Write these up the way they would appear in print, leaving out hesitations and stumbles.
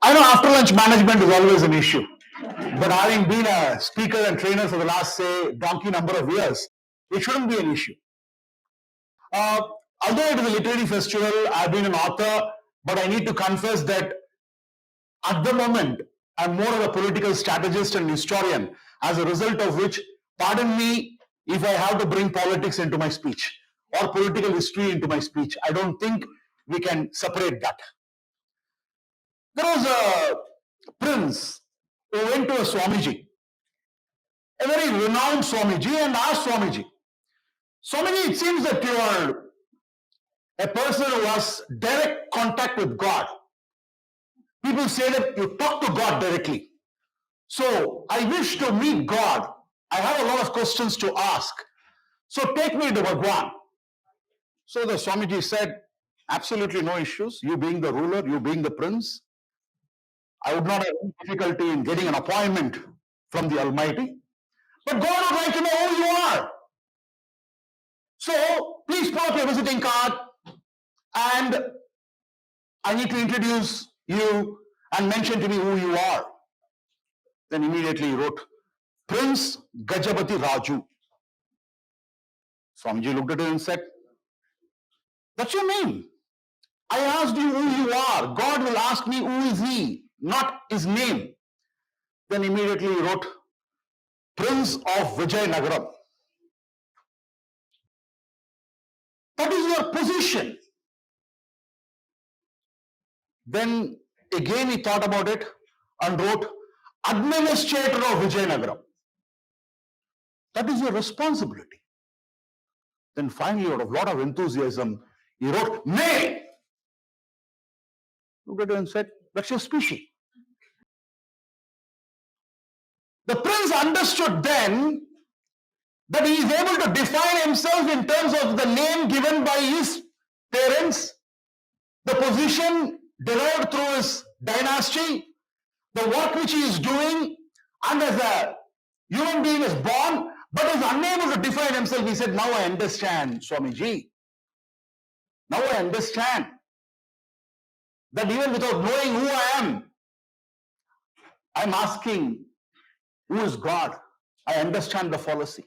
I know after lunch management is always an issue, but having been a speaker and trainer for the last, say, donkey number of years, it shouldn't be an issue. Uh, Although it is a literary festival, I've been an author, but I need to confess that at the moment, I'm more of a political strategist and historian, as a result of which, pardon me if I have to bring politics into my speech or political history into my speech. I don't think we can separate that. There was a prince who went to a Swamiji, a very renowned Swamiji, and asked Swamiji, Swamiji, it seems that you are a person who has direct contact with God. People say that you talk to God directly. So I wish to meet God. I have a lot of questions to ask. So take me to Bhagwan. So the Swamiji said, absolutely no issues. You being the ruler, you being the prince, I would not have any difficulty in getting an appointment from the Almighty. But God would like to know who you are. So please put up your visiting card and I need to introduce you and mention to me who you are. Then immediately he wrote, Prince Gajapati Raju. Swamiji looked at him and said, that's your name. I asked you who you are. God will ask me who is he, not his name. Then immediately he wrote, Prince of Vijayanagaram. That is your position. Then again he thought about it and wrote, Administrator of Vijayanagaram. That is your responsibility. Then finally, out of a lot of enthusiasm, he wrote, Nay! Looked at him and said, that's your species. The prince understood then that he is able to define himself in terms of the name given by his parents, the position derived through his dynasty, the work which he is doing, and as a human being is born, but is unable to define himself. He said, now I understand, Swamiji. Now I understand that even without knowing who I am, I'm asking, who is God? I understand the fallacy.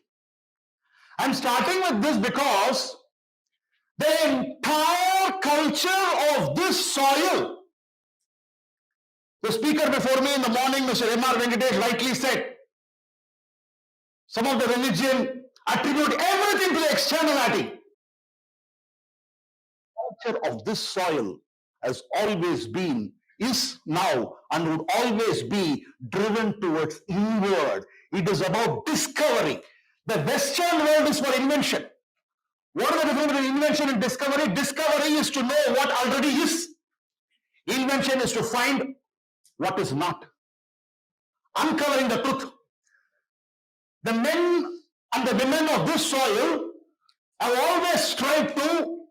I'm starting with this because the entire culture of this soil, the speaker before me in the morning, Mr. M.R. Venkatesh, rightly said, some of the religion attribute everything to the externality. The culture of this soil has always been, is now, and would always be driven towards inward. It is about discovery. The Western world is for invention. What is the difference between invention and discovery? Discovery is to know what already is. Invention is to find what is not. Uncovering the truth. The men and the women of this soil have always strived to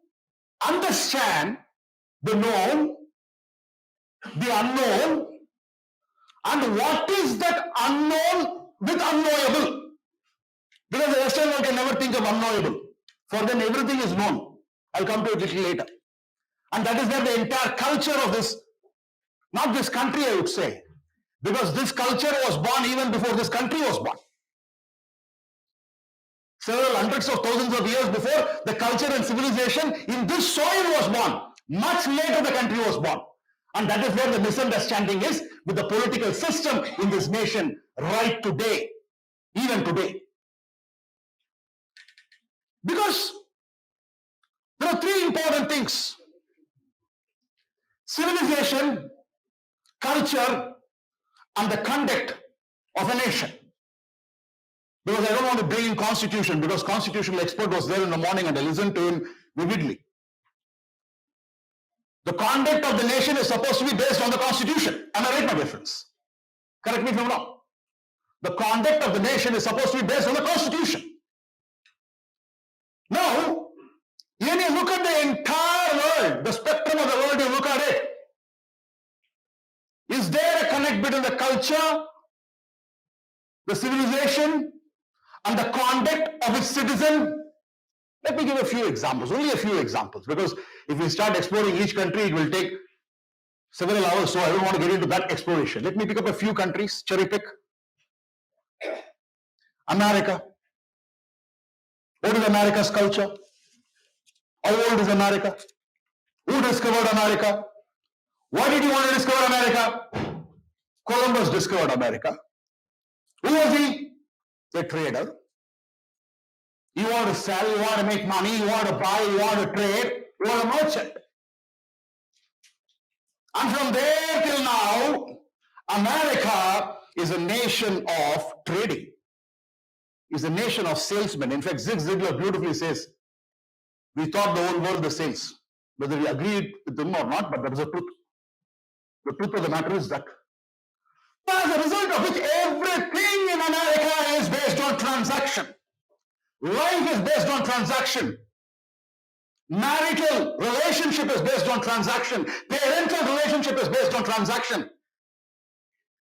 understand the known, the unknown, and what is that unknown with unknowable. Because the Western world can never think of unknowable. For them, everything is known. I'll come to it a little later. And that is where the entire culture of this, not this country, I would say, because this culture was born even before this country was born. Several hundreds of thousands of years before, the culture and civilization in this soil was born. Much later, the country was born. And that is where the misunderstanding is with the political system in this nation right today, even today. Because there are three important things: civilization, culture, and the conduct of a nation. Because I don't want to bring in constitution, because constitutional expert was there in the morning and I listened to him vividly. The conduct of the nation is supposed to be based on the constitution. Am I right, my dear friends? Correct me if I'm wrong. The conduct of the nation is supposed to be based on the constitution. Now, when you look at the entire world, the spectrum of the world, you look at it, relationship between the culture, the civilization, and the conduct of its citizen? Let me give a few examples, only a few examples, because if we start exploring each country, it will take several hours, so I don't want to get into that exploration. Let me pick up a few countries, cherry pick. America. What is America's culture? How old is America? Who discovered America? Why did you want to discover America? Columbus discovered America. Who was he? A trader. You want to sell, you want to make money, you want to buy, you want to trade, you are a merchant. And from there till now, America is a nation of trading. Is a nation of salesmen. In fact, Zig Ziglar beautifully says, we taught the whole world the sales. Whether we agreed with them or not, but that is the truth. The truth of the matter is that. As a result of which, everything in America is based on transaction. Life is based on transaction. Marital relationship is based on transaction. Parental relationship is based on transaction.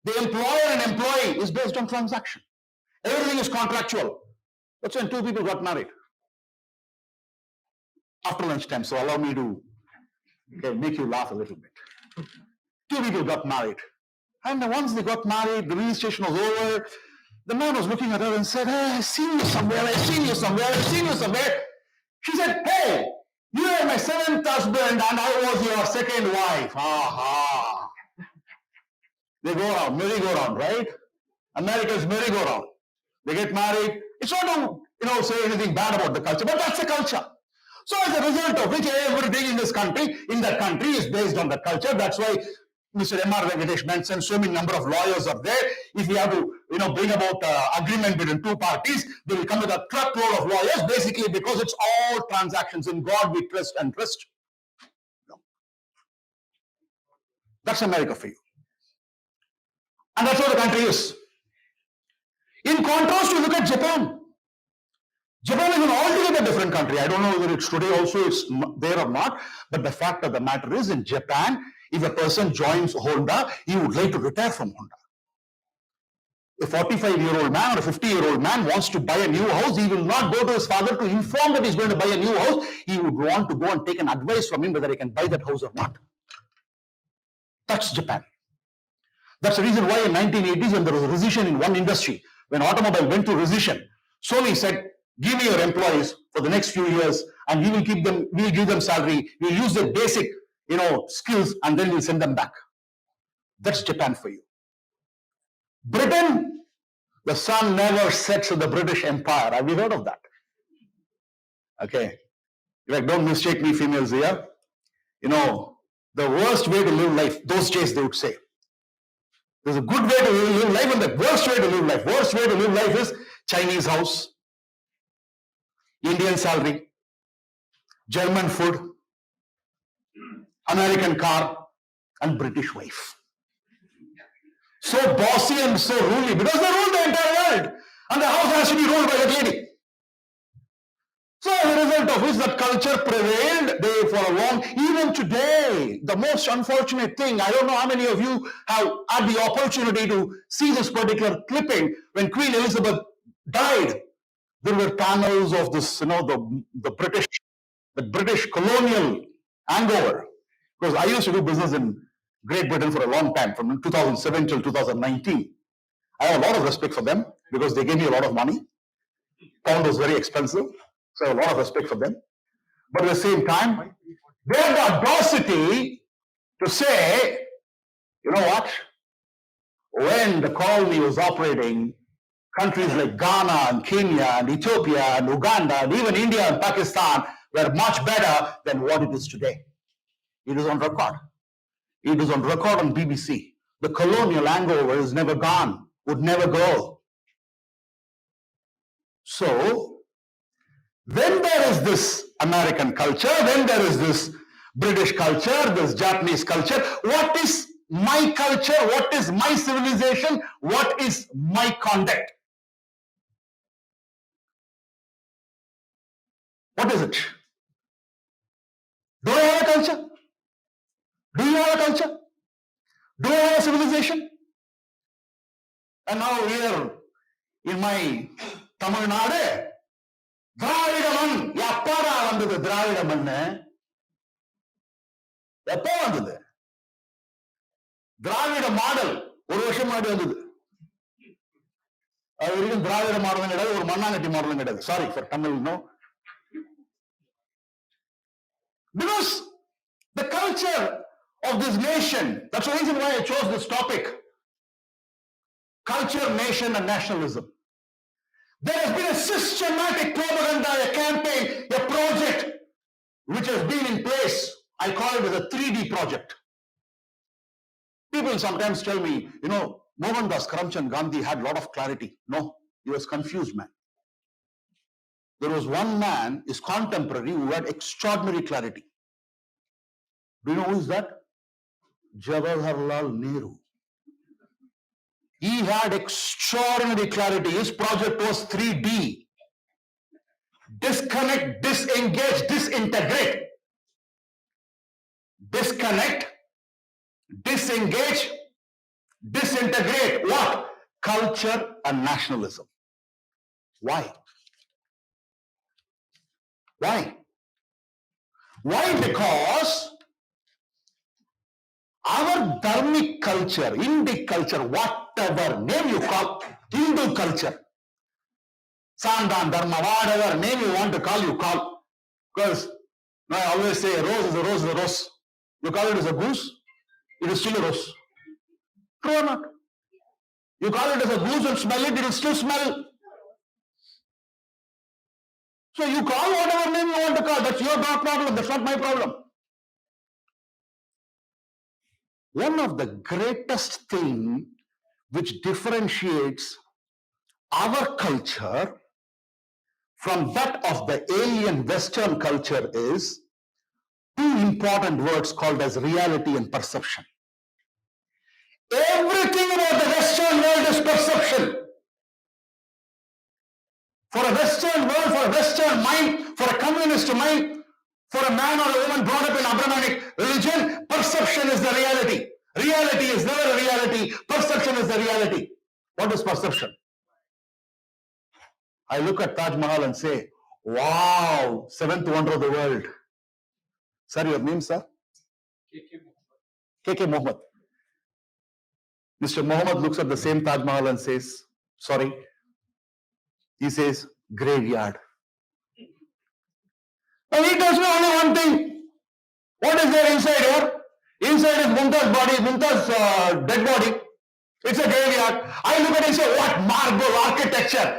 The employer and employee is based on transaction. Everything is contractual. That's when two people got married. After lunchtime, so allow me to make you laugh a little bit. Two people got married. And once they got married, the registration was over. The man was looking at her and said, hey, I've seen you somewhere, I've seen you somewhere, I've seen you somewhere. She said, hey, you are my seventh husband and I was your second wife. Aha. They go around, merry-go-round, right? America's merry-go-round. They get married. It's not to, say anything bad about the culture, but that's the culture. So as a result of which everything in that country is based on the culture. That's why Mr. M.R. Venkatesh mentioned so many number of lawyers are there. If we have to, bring about agreement between two parties, they will come with a truckload of lawyers, basically because it's all transactions. In God we trust and trust. No. That's America for you. And that's what the country is. In contrast, you look at Japan. Japan is an altogether different country. I don't know whether it's today also it's there or not, but the fact of the matter is, in Japan, if a person joins Honda, he would like to retire from Honda. A 45-year-old man or a 50-year-old man wants to buy a new house, he will not go to his father to inform that he's going to buy a new house. He would want to go and take an advice from him whether he can buy that house or not. That's Japan. That's the reason why in 1980s, when there was a recession in one industry, when automobile went to recession, Sony said, give me your employees for the next few years and we will give them salary, we'll use their basic, skills and then we'll send them back. That's Japan for you. Britain, the sun never sets in the British Empire. Have you heard of that? Okay. Like, don't mistake me, females here. The worst way to live life, those days they would say. There's a good way to live life and the worst way to live life. Worst way to live life is Chinese house, Indian salary, German food, American car, and British wife. So bossy and so ruly because they rule the entire world. And the house has to be ruled by that lady. So as a result of which that culture prevailed for a long, even today, the most unfortunate thing, I don't know how many of you have had the opportunity to see this particular clipping. When Queen Elizabeth died, there were panels of this, the British colonial hangover. Because I used to do business in Great Britain for a long time, from 2007 till 2019. I have a lot of respect for them because they gave me a lot of money. Pound was very expensive, so I have a lot of respect for them. But at the same time, they have the audacity to say, you know what? When the colony was operating, countries like Ghana and Kenya and Ethiopia and Uganda and even India and Pakistan were much better than what it is today. It is on record. It is on record on BBC. The colonial hangover is never gone, would never go. So, when there is this American culture, when there is this British culture, this Japanese culture, what is my culture? What is my civilization? What is my conduct? What is it? Do I have a culture? Do you have a culture? Do I have a civilization? And now here in my Tamil Nadu, திராவிடமண் எப்படா வந்தது? திராவிட மண்ணு எப்போ வந்தது? திராவிட model ஒரு வருஷம் முன்னாடி வந்தது. அது வரைக்கும் திராவிட மாடலும் கிடையாது, ஒரு மண்ணாங்கட்டி மாடலும் கிடையாது. Sorry for Tamil, no. Because the culture of this nation, that's the reason why I chose this topic. Culture, nation and nationalism. There has been a systematic propaganda, a campaign, a project which has been in place. I call it as a 3D project. People sometimes tell me, Mohandas Karamchand Gandhi had a lot of clarity. No, he was confused, man. There was one man, his contemporary, who had extraordinary clarity. Do you know who is that? Jawaharlal Nehru. He had extraordinary clarity. His project was 3D. Disconnect, disengage, disintegrate. Disconnect, disengage, disintegrate. What? Culture and nationalism. Why? Why? Why? Because our dharmic culture, Indic culture, whatever name you call, Hindu culture, Sandan Dharma, whatever name you want to call, you call. Because I always say a rose is a rose is a rose. You call it as a goose, it is still a rose. True or not? You call it as a goose and smell it, it will still smell. So you call whatever name you want to call. That's your problem. That's not my problem. One of the greatest things which differentiates our culture from that of the alien Western culture is two important words called as reality and perception. Everything about the Western world is perception. For a Western world, for a Western mind, for a communist mind, for a man or a woman brought up in Abrahamic religion, perception is the reality. Reality is never a reality. Perception is the reality. What is perception? I look at Taj Mahal and say, wow, seventh wonder of the world. Sir, your name, sir? KK Mohammed. Mr. Mohammed looks at the same Taj Mahal and says, sorry. He says, graveyard. Now he tells me only one thing. What is there inside here? Inside is Mumtaz's body, Mumtaz's dead body. It's a graveyard. I look at it and say, what marble architecture?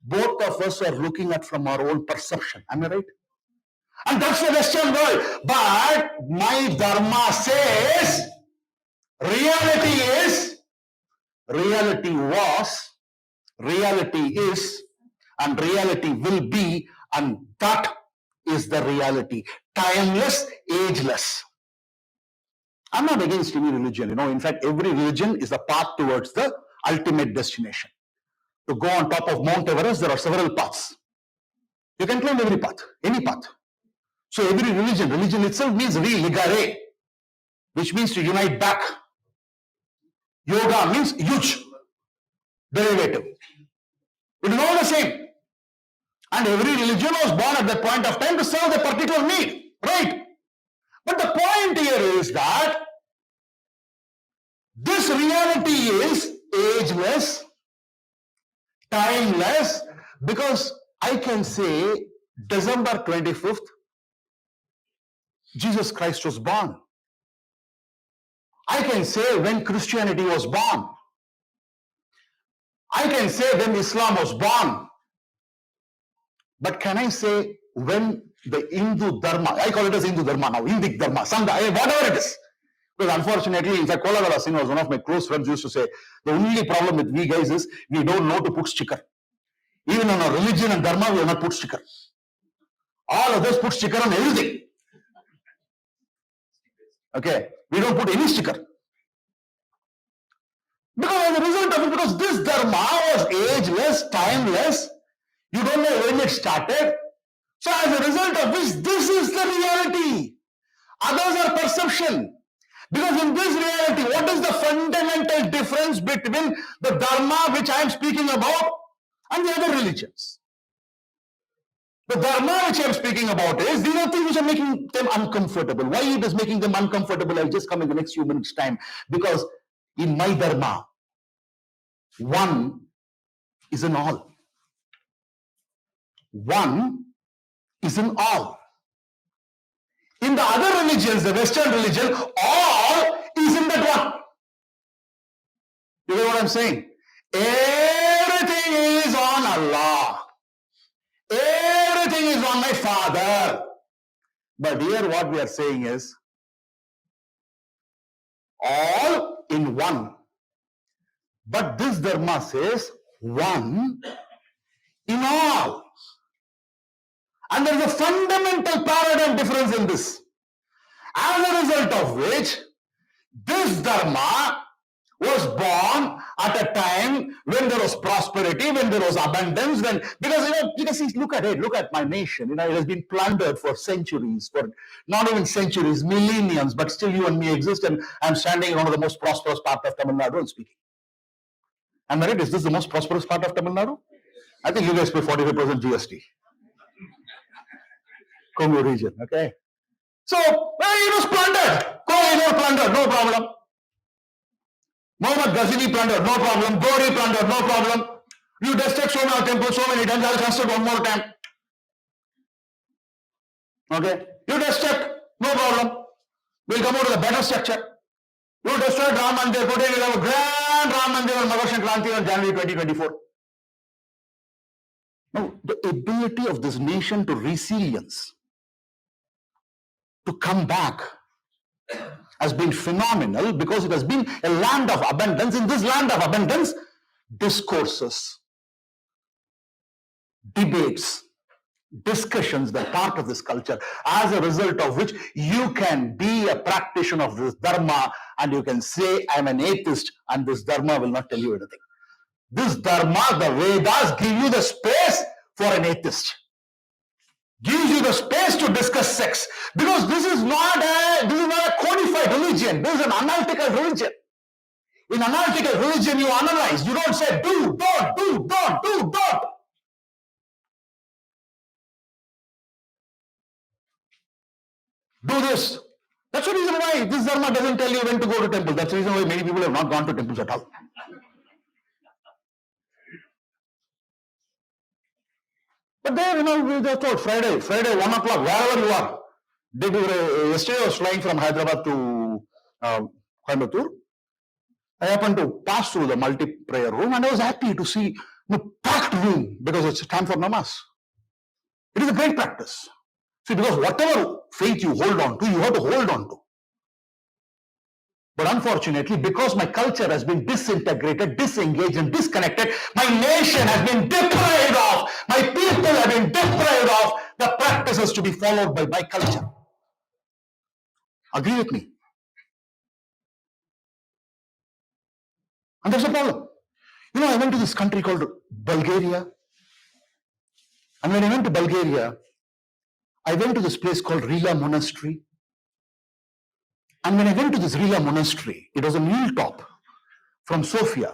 Both of us are looking at from our own perception. Am I right? And that's the Western world. But my Dharma says, reality is, reality was, reality is, and reality will be, and that is the reality. Timeless, ageless. I'm not against any religion. In fact, every religion is a path towards the ultimate destination. To go on top of Mount Everest, there are several paths. You can climb every path, any path. So every religion itself means re-ligare, which means to unite back. Yoga means huge derivative. It is all the same. And every religion was born at that point of time to serve a particular need, right? But the point here is that this reality is ageless, timeless, because I can say December 25th, Jesus Christ was born. I can say when Christianity was born. I can say when Islam was born. But can I say when the Hindu Dharma, I call it as Hindu Dharma now, Indic Dharma, Sangha, whatever it is. Because unfortunately, in fact, Kolagala Singh was one of my close friends used to say, the only problem with we guys is we don't know to put sticker. Even on our religion and Dharma, we have not put sticker. All of us put sticker on everything. Okay, we don't put any sticker. Because as a result of it, because this Dharma was ageless, timeless, you don't know when it started. So as a result of which, this is the reality. Others are perception. Because in this reality, what is the fundamental difference between the dharma which I am speaking about and the other religions? The dharma which I am speaking about is these are things which are making them uncomfortable. Why it is making them uncomfortable? I'll just come in the next few minutes' time. Because in my dharma, one is in all. One is in all. In the other religions, the Western religion, all is in that one. You know what I'm saying? Everything is on Allah. Everything is on my Father. But here what we are saying is all in one. But this dharma says one in all. And there is a fundamental paradigm difference in this. As a result of which, this dharma was born at a time when there was prosperity, when there was abundance, because you can see, look at my nation. It has been plundered for centuries, for not even centuries, millenniums, but still you and me exist, and I'm standing in one of the most prosperous part of Tamil Nadu and speaking. Am I right? Is this the most prosperous part of Tamil Nadu? I think you guys pay 45% GST. Congo region, okay? So, it was plundered. Kohinoor plundered, no problem. Muhammad Ghazini plundered, no problem. Gori plundered, no problem. You destroyed Somnath temple so many times, I'll construct one more time. Okay? You destroyed, no problem. We'll come out with a better structure. You destroyed Ram Mandir, today we'll have a grand Ram Mandir on Makar Sankranti on January 2024. Now, the ability of this nation to resilience, to come back, has been phenomenal because it has been a land of abundance. In this land of abundance, discourses, debates, discussions were part of this culture, as a result of which you can be a practitioner of this dharma and you can say, I'm an atheist and this dharma will not tell you anything. This dharma, the Vedas give you the space for an atheist. Gives you the space to discuss sex. Because this is not a codified religion. This is an analytical religion. In analytical religion, you analyze. You don't say do, don't, do, don't, do, don't. Do this. That's the reason why this dharma doesn't tell you when to go to temple. That's the reason why many people have not gone to temples at all. But there, we just thought Friday, 1 o'clock, wherever you are. Yesterday I was flying from Hyderabad to Coimbatore. I happened to pass through the multi-prayer room and I was happy to see packed room because it's time for namaz. It is a great practice. See, because whatever faith you hold on to, you have to hold on to. But unfortunately, because my culture has been disintegrated, disengaged and disconnected, my nation has been deprived of, my people have been deprived of the practices to be followed by my culture. Agree with me? And there's a problem. I went to this country called Bulgaria. And when I went to Bulgaria, I went to this place called Rila Monastery. And when I went to this Rila Monastery, it was a hilltop from Sofia.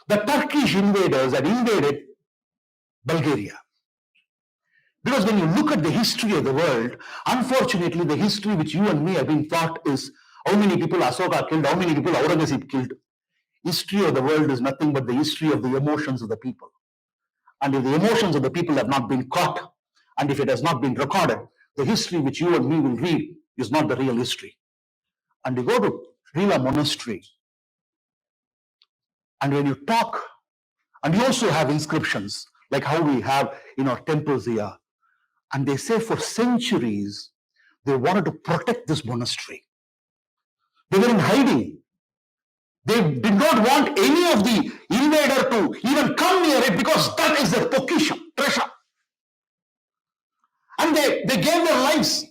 The Turkish invaders had invaded Bulgaria. Because when you look at the history of the world, unfortunately, the history which you and me have been taught is how many people Asoka killed, how many people Aurangzeb killed. History of the world is nothing but the history of the emotions of the people. And if the emotions of the people have not been caught, and if it has not been recorded, the history which you and me will read is not the real history. And you go to Rila Monastery, and when you talk, and you also have inscriptions, like how we have in our temples here, and they say for centuries, they wanted to protect this monastery. They were in hiding. They did not want any of the invader to even come near it because that is their pokisham, treasure. And they gave their lives.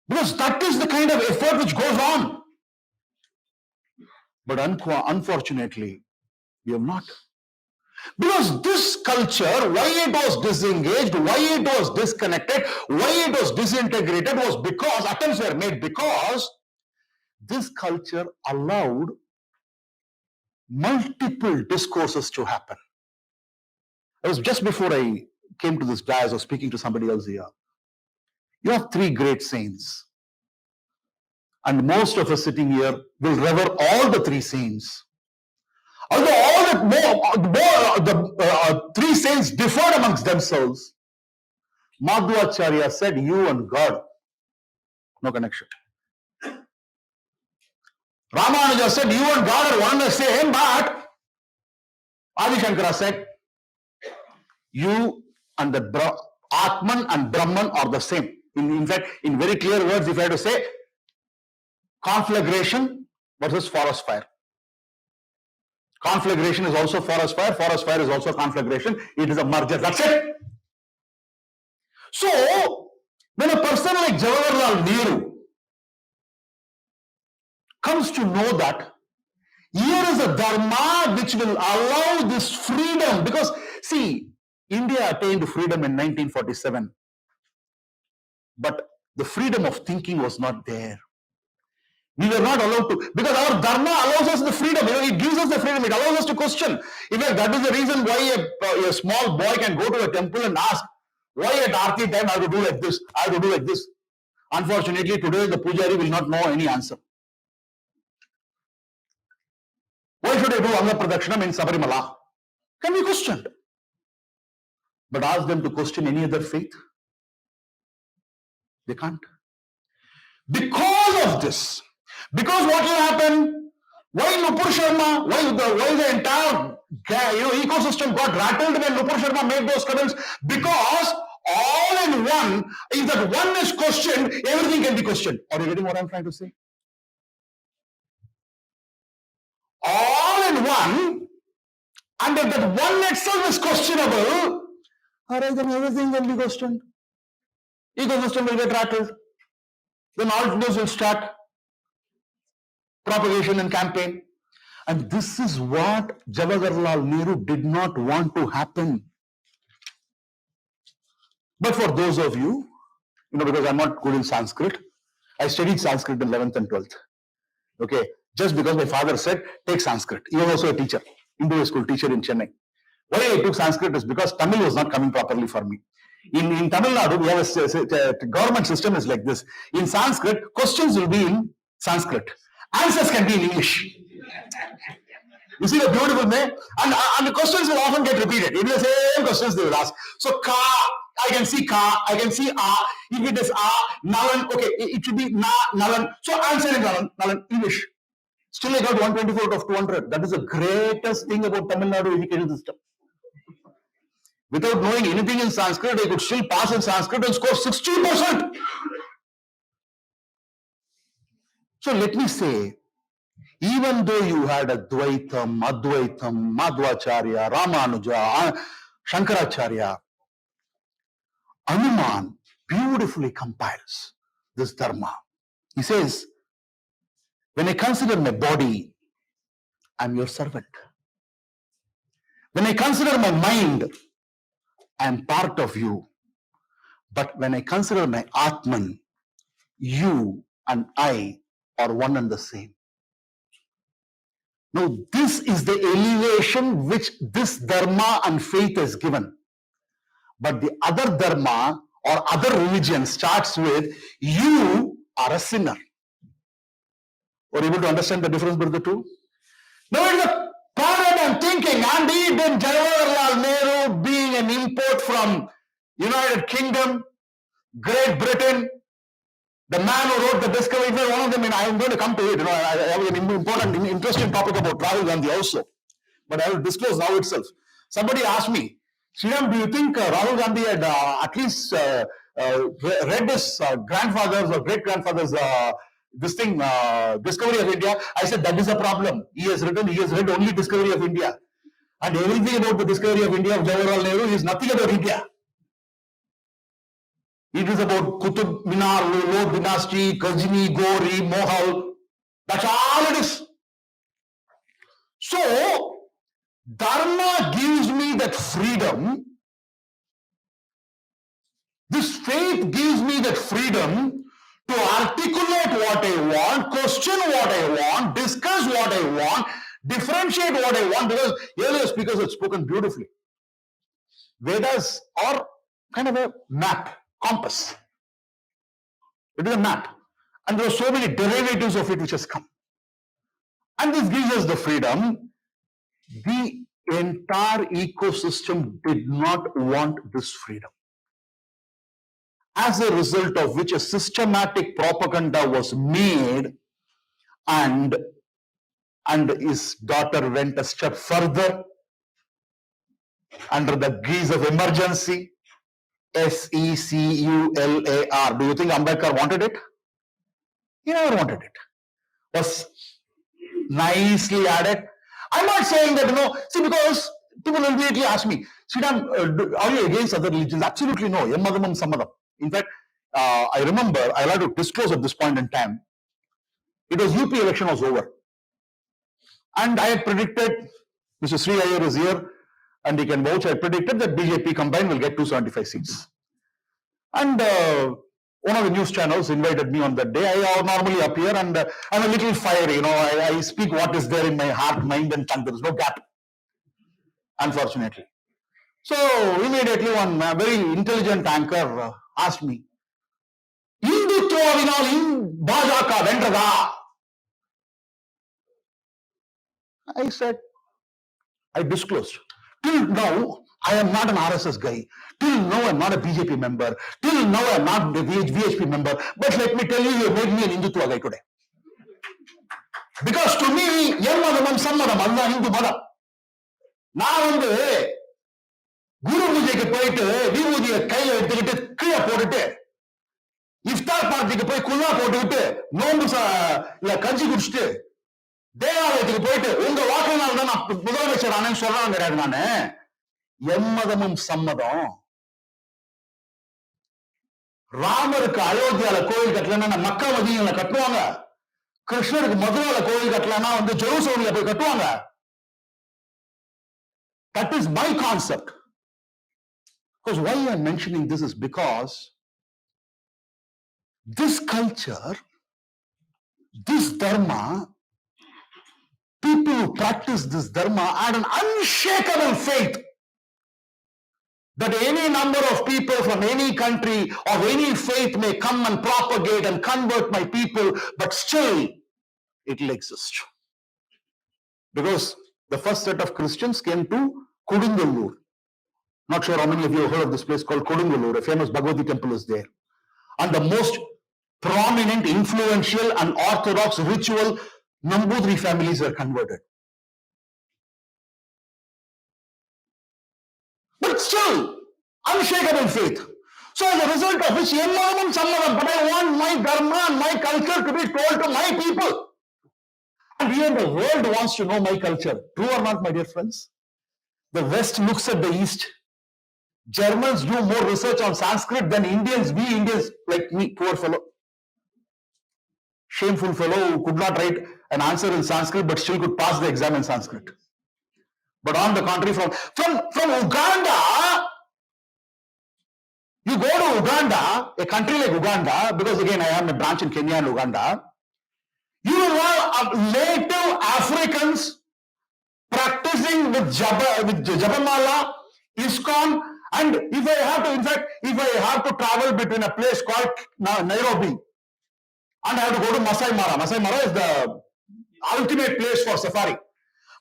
Because that is the kind of effort which goes on. But unfortunately, we have not. Because this culture, why it was disengaged, why it was disconnected, why it was disintegrated was because attempts were made because this culture allowed multiple discourses to happen. It was just before I came to this dais, I was speaking to somebody else here. You have three great saints. And most of us sitting here will revere all the three saints. Although the three saints differed amongst themselves, Madhvacharya said, you and God, no connection. Ramanuja said, you and God are one and the same, but Adi Shankara said, you and the Atman and Brahman are the same. In fact, in very clear words, if I had to say, conflagration versus forest fire. Conflagration is also forest fire is also conflagration. It is a merger. That's it. So, when a person like Jawaharlal Nehru comes to know that here is a dharma which will allow this freedom, because see, India attained freedom in 1947, but the freedom of thinking was not there. We were not allowed to, because our dharma allows us the freedom, it gives us the freedom, it allows us to question. In fact, that is the reason why a small boy can go to a temple and ask, why at Aarti time I have to do like this, I have to do like this. Unfortunately, today the Pujari will not know any answer. Why should I do Anga Pradakshinam in Sabarimala? Can be questioned. But ask them to question any other faith. They can't. Because of this, because what will happen? Why Nupur Sharma? Why the entire ecosystem got rattled when Nupur Sharma made those comments? Because all in one, if that one is questioned, everything can be questioned. Are you getting what I'm trying to say? All in one, and if that one itself is questionable, then everything will be questioned. Ecosystem will get rattled. Then all news will start. Propagation and campaign. And this is what Jawaharlal Nehru did not want to happen. But for those of you, because I'm not good in Sanskrit, I studied Sanskrit in 11th and 12th. Okay, just because my father said, take Sanskrit. He was also a teacher, Hindu school teacher in Chennai. Why I took Sanskrit is because Tamil was not coming properly for me. In Tamil Nadu, we have a government system is like this. In Sanskrit, questions will be in Sanskrit. Answers can be in English. You see the beautiful way? And the questions will often get repeated. It is the same questions they will ask. So, ka, I can see ka, I can see a. If it is a, nalan, okay, it should be na, nalan. So, answer in nalan, English. Still, I got 124 out of 200. That is the greatest thing about Tamil Nadu education system. Without knowing anything in Sanskrit, I could still pass in Sanskrit and score 60%. So let me say, even though you had Advaitam, Advaitam, Madhvacharya, Ramanuja, Shankaracharya, Hanuman beautifully compiles this dharma. He says, when I consider my body, I am your servant. When I consider my mind, I am part of you. But when I consider my Atman, you and I are one and the same. Now, this is the elevation which this dharma and faith is given. But the other dharma or other religion starts with, you are a sinner. Are you able to understand the difference between the two? Now, in the paradigm thinking, and even Jawaharlal Nehru being an import from United Kingdom, Great Britain, the man who wrote the discovery, one of them, I am going to come to it. I have an important, interesting topic about Rahul Gandhi also. But I will disclose now itself. Somebody asked me, Sreeram, do you think Rahul Gandhi had at least read his grandfather's or great-grandfather's Discovery of India? I said, that is a problem. He has read only Discovery of India. And everything about the Discovery of India of Jawaharlal Nehru is nothing about India. It is about Qutub Minar, Lod dynasty, Ghazni, Gori, Mohal. That's all it is. So, Dharma gives me that freedom. This faith gives me that freedom to articulate what I want, question what I want, discuss what I want, differentiate what I want, because earlier speakers had spoken beautifully. Vedas are kind of a map, compass. It is a map. And there are so many derivatives of it which has come. And this gives us the freedom. The entire ecosystem did not want this freedom. As a result of which a systematic propaganda was made, and his daughter went a step further under the guise of emergency. SECULAR. Do you think Ambedkar wanted it? He never wanted it. Was nicely added. I'm not saying that, see, because people will immediately ask me, Sreeram, are you against other religions? Absolutely no. Yammadamam sammadam. In fact, I remember, I'll have to disclose at this point in time, it was UP election was over. And I had predicted, Mr. Sri Iyer is here, and he can vouch, I predicted that BJP combined will get 275 seats. And one of the news channels invited me on that day. I normally appear and I'm a little fiery, I speak what is there in my heart, mind and tongue. There is no gap, unfortunately. So immediately one very intelligent anchor asked me, Hindutvavinal in Bajaka Vendrada. I said, I disclosed. Till now, I am not an RSS guy. Till now, I am not a BJP member. Till now, I am not a VHP member. But let me tell you, you made me an Hindutva guy today. Because to me, Yammadamam Sammadam, Allah Hindu Madam. நான் வந்து குரு பூஜைக்கு போயிட்டு விபூதியை கையில எடுத்துக்கிட்டு கீழே போட்டுட்டு இஃப்தார் பார்ட்டிக்கு போய் குல்லா போட்டுக்கிட்டு நோம்பு இல்ல கஞ்சி குடிச்சிட்டு தேவாலயத்துக்கு போயிட்டு உங்க வாக்குனால தான் நான் முதலமைச்சர் ஆனேன்னு சொல்றாங்க கிடையாது. நானு எம்மதமும் சம்மதம். ராமருக்கு அயோத்தியால கோயில் கட்டலன்னா மக்கா மதியங்களை கட்டுவாங்க. கிருஷ்ணருக்கு மதுரால கோயில் கட்டலன்னா வந்து ஜெருசலேம்ல போய் கட்டுவாங்க. That is my concept. Because why I am mentioning this is because this culture, this dharma, people who practice this dharma had an unshakable faith that any number of people from any country of any faith may come and propagate and convert my people, but still it will exist. Because the first set of Christians came to Kodungalur. Not sure how many of you have heard of this place called Kodungalur. A famous Bhagavati temple is there. And the most prominent, influential and orthodox ritual Nambudri families were converted. But still, unshakable faith. So as a result of which, but I want my dharma and my culture to be told to my people. And even the world wants to know my culture. True or not, my dear friends? The West looks at the East. Germans do more research on Sanskrit than Indians. We Indians, like me, poor fellow. Shameful fellow who could not write an answer in Sanskrit but still could pass the exam in Sanskrit. But on the contrary, from Uganda, you go to Uganda, a country like Uganda, because again I have a branch in Kenya and Uganda, you will have native Africans practicing with Jabamala, ISKCON, and if I have to travel between a place called Nairobi and I have to go to Masai Mara. Masai Mara is the ultimate place for safari.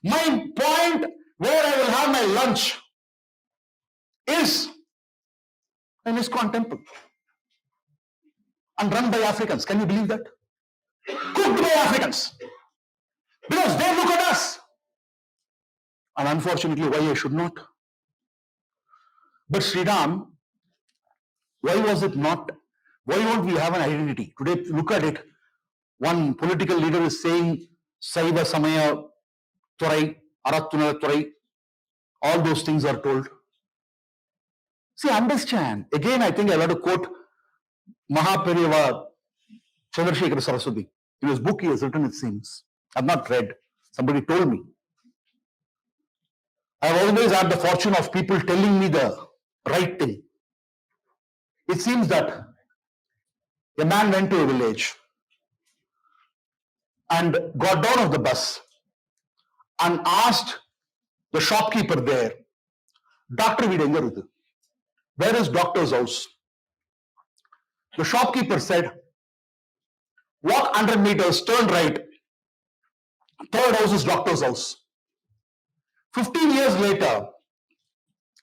My point where I will have my lunch is an ISKCON temple and run by Africans. Can you believe that? Cooked by Africans. Because they look at us. And unfortunately, why I should not? But Sreeram, why was it not? Why won't we have an identity? Today, look at it. One political leader is saying, Saiva Samaya Turai, Aratunara Turai, all those things are told. See, understand. Again, I think I'll have to quote Mahaperiyava Chandrasekhara Saraswati. In his book, he has written, it seems. I've not read. Somebody told me. I've always had the fortune of people telling me the right thing. It seems that a man went to a village and got down of the bus and asked the shopkeeper there, Doctor Veed enga irukku? Where is doctor's house? The shopkeeper said, walk 100 meters, turn right. Third house is doctor's house. 15 years later,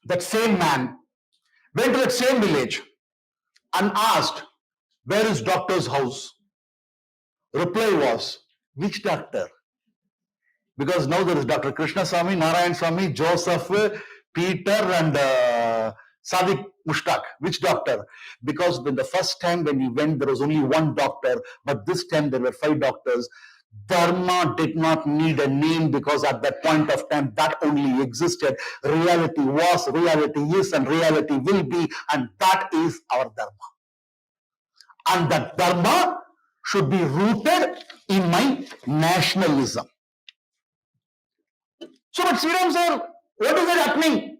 that same man went to that same village and asked, where is doctor's house? Reply was, which doctor? Because now there is Dr. Krishna Swami, Narayan Swami, Joseph, Peter and Sadiq Mushtaq. Which doctor? Because when the first time when he went, there was only one doctor, but this time there were 5 doctors. Dharma did not need a name because at that point of time that only existed. Reality was, reality is, and reality will be, and that is our Dharma. And that Dharma should be rooted in my nationalism. So, but Sreeram sir, what is it happening?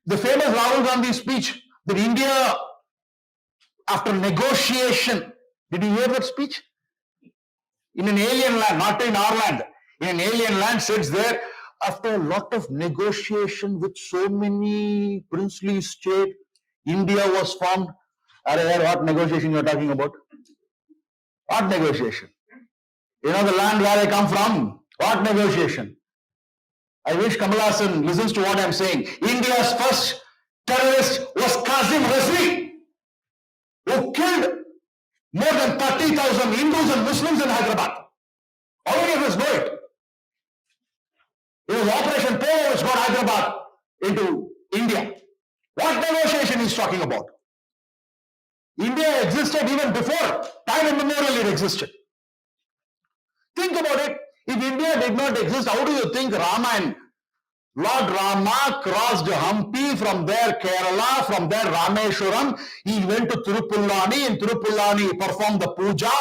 The famous Rahul Gandhi speech that India, after negotiation, did you hear that speech? In an alien land, not in our land, in an alien land, sits there, after a lot of negotiation with so many princely states, India was formed. What negotiation you are talking about? What negotiation? You know the land where I come from? What negotiation? I wish Kamal Hassan listens to what I am saying. India's first terrorist was Qasim Razvi, who killed more than 30,000 Hindus and Muslims in Hyderabad. All of us know it. It was Operation Polo which got Hyderabad into India. What negotiation is talking about? India existed even before time immemorial it existed. Think about it. If India did not exist, how do you think Rama and Lord Rama crossed Hampi, from there Kerala, from there Rameshwaram, he went to Tirupulani, in Tirupulani he performed the puja,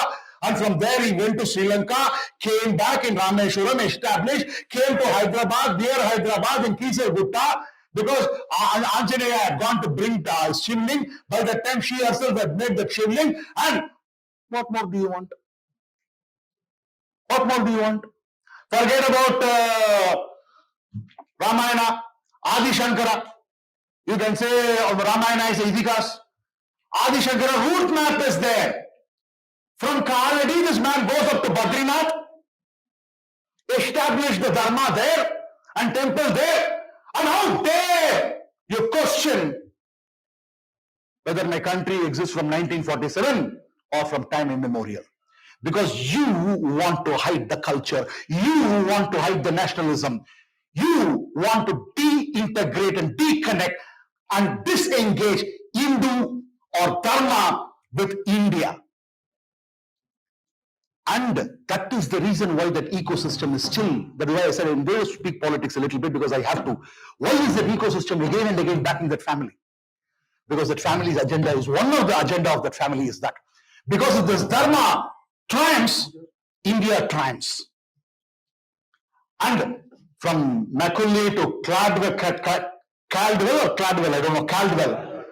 and from there he went to Sri Lanka, came back in Rameshwaram, established, came to Hyderabad, near Hyderabad in Kisar Gutta, because Anjaneya had gone to bring Shivling. By that time she herself had made the Shivling, and what more do you want? What more do you want? Forget about Ramayana, Adi Shankara. You can say Ramayana is Ithikas. Adi Shankara route map is there. From Kaladi, this man goes up to Badrinath, established the Dharma there and temple there. And how dare you question whether my country exists from 1947 or from time immemorial? Because you want to hide the culture, you want to hide the nationalism, you want to de-integrate and deconnect and disengage Hindu or Dharma with India. And that is the reason why that ecosystem is still, that is why I said I'm going to speak politics a little bit because I have to. Why is that ecosystem again and again backing that family? Because that family's agenda is, one of the agenda of that family is that. Because if this Dharma triumphs, India triumphs. And from Macaulay to Caldwell, or Caldwell, I don't know, Caldwell,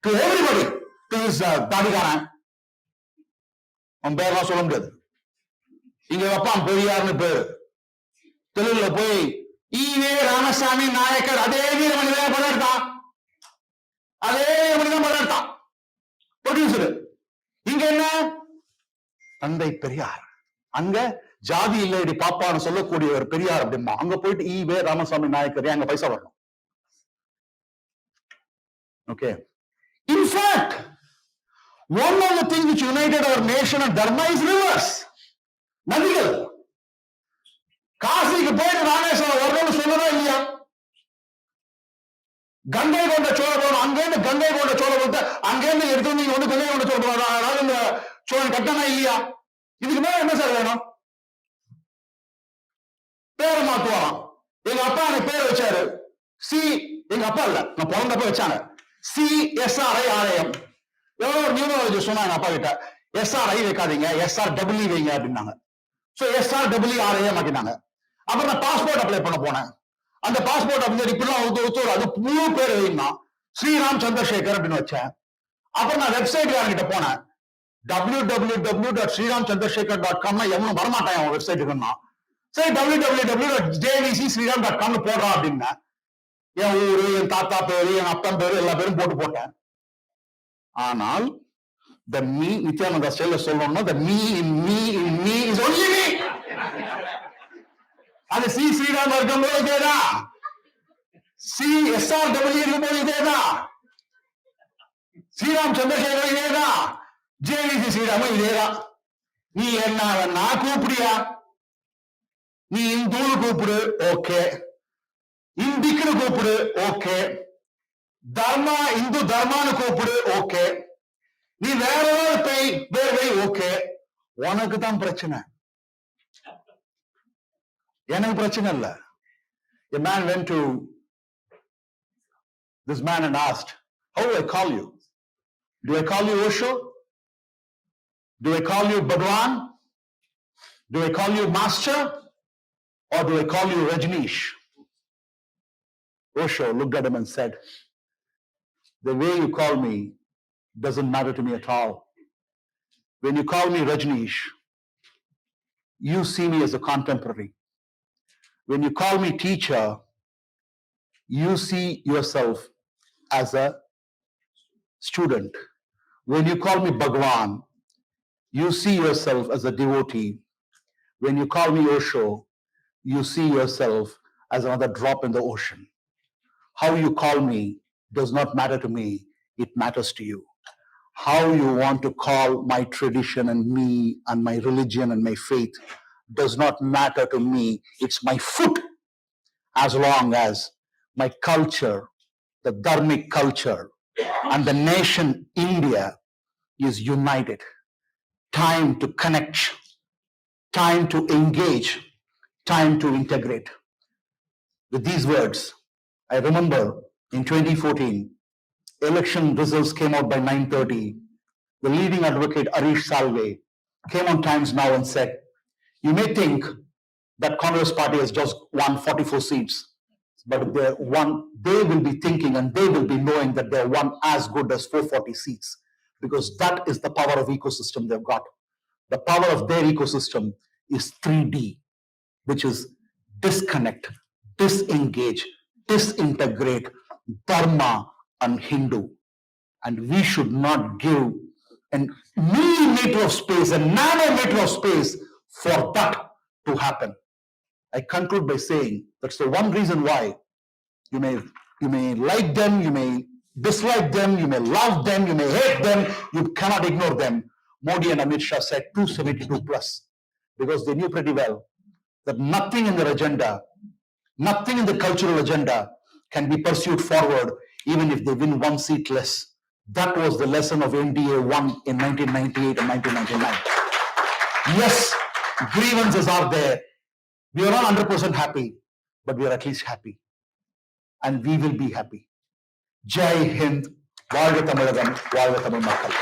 to everybody, to his Dadigana, on பேர்லாம் சொல்ல முடியாது. இங்க வைப்பான் பெரியார்னு பேரு. தெலுங்குல போய் EV Ramasamy Nayakkar அதே மனிதன் பலர்தான், அதே மனிதன் பலர்தான் ப்ரொடியூசர். இங்க என்ன தந்தை பெரியார், அங்க ஜாதி இல்லடி பாப்பான்னு சொல்லக்கூடிய ஒரு பெரியார் அப்படிமா. அங்க போயிட்டு ஈவே ராமசாமி நாயக்கர் அங்க பைசா வரணும். Okay. In fact, one of the things which united our nation and Dharma is rivers. நதிகள். காசிக்கு போயிட்டு ராமேஸ்வரம் வரணும்னு சொல்லவே இல்லையா? கங்கை கொண்ட சோழபுரம், அங்கேருந்து கங்கை கொண்ட சோழபுரத்தை அங்கேருந்து எடுத்து நீங்க வந்து கங்கை கொண்ட சோழபுரம் சோழன் கட்டணா இல்லையா? இதுக்கு மேல என்ன சார் வேணும்? பேரை மாத்துவாராம். எங்க அப்பா எனக்கு பேர் வச்சாரு சி, எங்க அப்பா இல்ல, நான் பிறந்தப்ப வச்சாங்க CSRI ஆலயம். எவ்வளவு ஒரு நியூமராலஜி சொன்னாங்க அப்பா கிட்ட, SRI வைக்காதீங்க, SRW வைங்க அப்படின்னாங்க. சோ SRW ஆலயம் ஆக்கினாங்க. அப்புறம் நான் பாஸ்போர்ட் அப்ளை பண்ண போனேன். அந்த பாஸ்போர்ட் ஆஃபீஸர் இப்படிலாம் ஒருத்தர் அது முழு பேர் வைனா ஸ்ரீராம் சந்திரசேகர் அப்படின்னு வச்சேன். அப்புறம் நான் வெப்சைட்காரங்கிட்ட போனேன். www.sreeramchandrasekhar.com எவனும் வரமாட்டான் அவன் வெப்சைட்டுக்குன்னா. சரி www.jvc.sreeram.com போடுறான் அப்படின்னா என் ஊரு, என் தாத்தா பேரு, என் அப்பன் பேரு எல்லா பேரும் போட்டேன். ஆனால் the me, நித்யானந்தா ஸ்டைல்ல சொல்லணும்னா the me in me is only me. அது சி ஸ்ரீராம் இருக்கும்போது இதேதான், CSRW இருக்கும்போது இதேதான், ஸ்ரீராம் சந்திரசேகர் இதேதான், JVC ஸ்ரீராமும் இதேதான். நீ என்ன வேணா கூப்பிடியா, நீ இந்துன்னு கூப்பிடு, ஓகே, இந்திக்குன்னு கூப்பிடு, ஓகே, தர்மா இந்து தர்மான்னு கூப்பிடு, ஓகே, நீ வேற பேர் ஓகே, உனக்கு தான் பிரச்சனை, எனக்கு பிரச்சனை இல்ல. A man went to this man and asked, how do I call you? Do I call you Osho? Do I call you Bhagwan? Do I call you Master? Or do I call you Rajneesh? Osho looked at him and said, the way you call me doesn't matter to me at all. When you call me Rajneesh, you see me as a contemporary. When you call me teacher, you see yourself as a student. When you call me Bhagwan, you see yourself as a devotee. When you call me Osho, you see yourself as another drop in the ocean. How you call me does not matter to me, it matters to you. How you want to call my tradition and me and my religion and my faith does not matter to me, it's my foot, as long as my culture, the dharmic culture and the nation India is united. Time to connect, time to engage, time to integrate. With these words, I remember in 2014, election results came out by 9:30. The leading advocate Harish Salve came on Times Now and said, you may think that Congress party has just won 44 seats, but they will be thinking and they will be knowing that they won as good as 440 seats, because that is the power of ecosystem they've got. The power of their ecosystem is 3D, which is disconnect, disengage, disintegrate Dharma and Hindu. And we should not give a millimeter of space, a nanometer of space for that to happen. I conclude by saying that's the one reason why you may like them, you may dislike them, you may love them, you may hate them, you cannot ignore them. Modi and Amit Shah said 272 plus, because they knew pretty well that nothing in their agenda, nothing in the cultural agenda can be pursued forward even if they win one seat less. That was the lesson of NDA 1 in 1998 and 1999. Yes, grievances are there. We are not 100% happy, but we are at least happy. And we will be happy. Jai Hind, Valga Tamilagam, Valga Tamil Makkal.